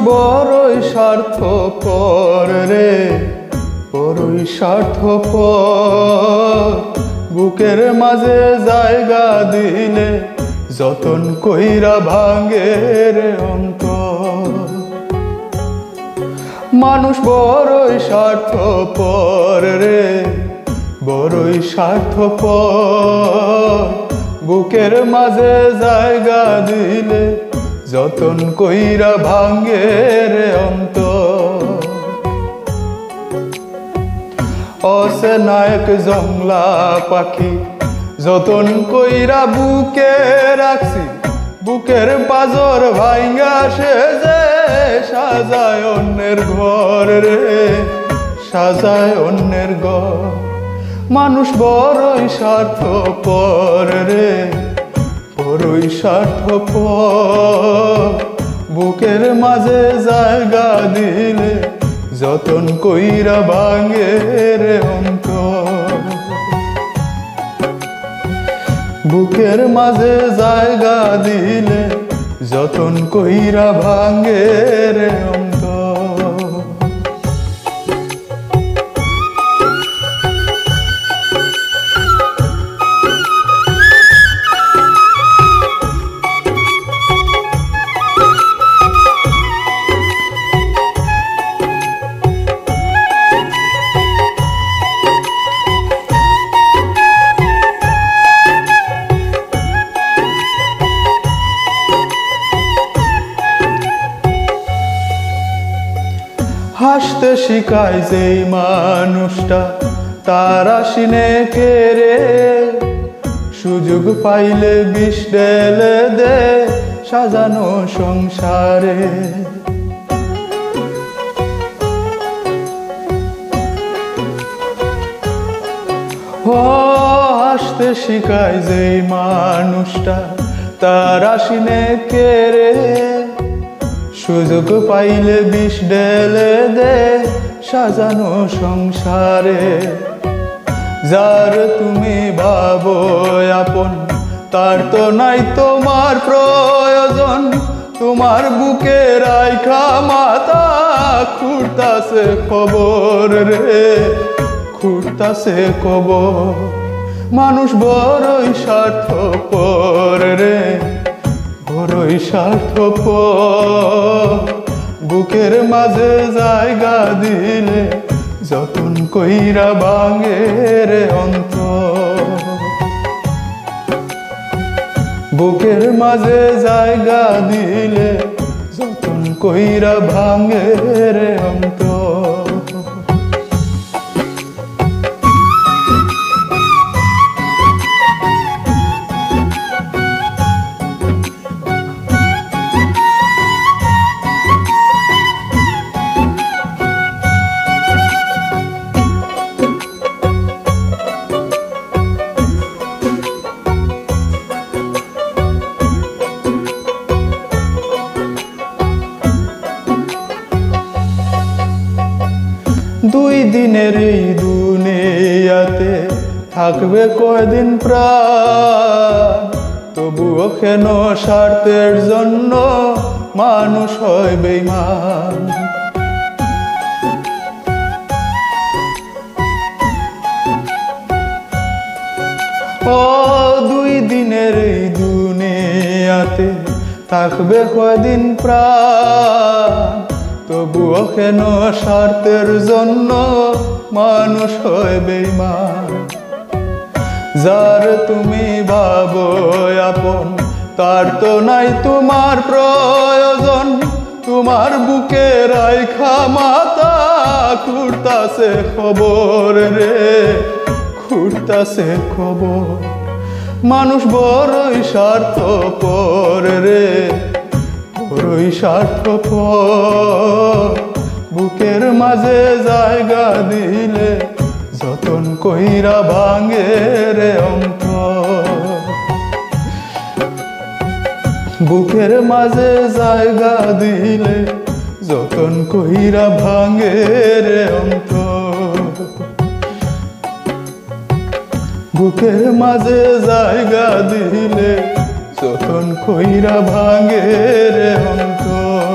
বড়ই স্বার্থপর রে, বড়ই স্বার্থপর। বুকের মাঝে জায়গা দিলে যতন কইরা ভাঙে রে অন্তর। মানুষ বড়ই স্বার্থপর রে, বড়ই স্বার্থপর। বুকের মাঝে জায়গা দিলে যতন কইরা ভাঙে রে অন্তর। অচেনা এক জংলা পাখি যতন কইরা বুকে রাখছি, বুকের পাজর ভাঙ্গা সে যে সাজায় অন্যের ঘর রে, সাজায় অন্যের ঘর। মানুষ বড়ই স্বার্থপর রে, বড়ই স্বার্থপর। বুকের মাঝে জায়গা দিলে যতন কইরা ভাঙে রে অন্তর। বুকের মাঝে জায়গা দিলে যতন কইরা ভাঙে রে অন্তর। হাসতে শিখায় যেই মানুষটা তার আসিনে কেড়ে, সুযোগ পাইলে বিষ ঢেলে দে সাজানো সংসারে। হাসতে শিখায় যেই মানুষটা তার আসিনে কেড়ে, সুযোগ পাইলে বিষ ঢেলে দে সাজানো সংসারে। যার তুমি ভাবো আপন তার তো নাই তোমার প্রয়োজন, তোমার বুকে রাইখা মাথা খুঁড়তাছে খবর রে, খুঁড়তাছে খবর। মানুষ বড়ই স্বার্থপর রে, বড়ই স্বার্থপর। বুকের মাঝে জায়গা দিলে যতন কইরা ভাঙে রে অন্তর। বুকের মাঝে জায়গা দিলে যতন কইরা ভাঙে রে অন্তর। দুই দিনের এই দুনিয়াতে থাকবে কয়দিন প্রাণ, তবুও কেন স্বার্থের জন্য মানুষ হয় বেঈমান। ও দুই দিনের এই দুনিয়াতে থাকবে কয়দিন প্রাণ, তবুও কেন স্বার্থের জন্য মানুষ হয় বেঈমান। যার তুমি ভাবো আপন তার তো নাই তোমার প্রয়োজন, তোমার বুকে রাইখা মাথা খুঁড়তাছে খবর রে, খুঁড়তাছে খবর। মানুষ বড়ই স্বার্থপর রে, বড়ই স্বার্থপর। বুকের মাঝে জায়গা দিলে যতন কইরা ভাঙে রে অন্তর। বুকের মাঝে জায়গা দিলে যতন কইরা ভাঙে রে অন্তর। বুকের মাঝে জায়গা দিলে যতন কইরা ভাঙে রে অন্তর।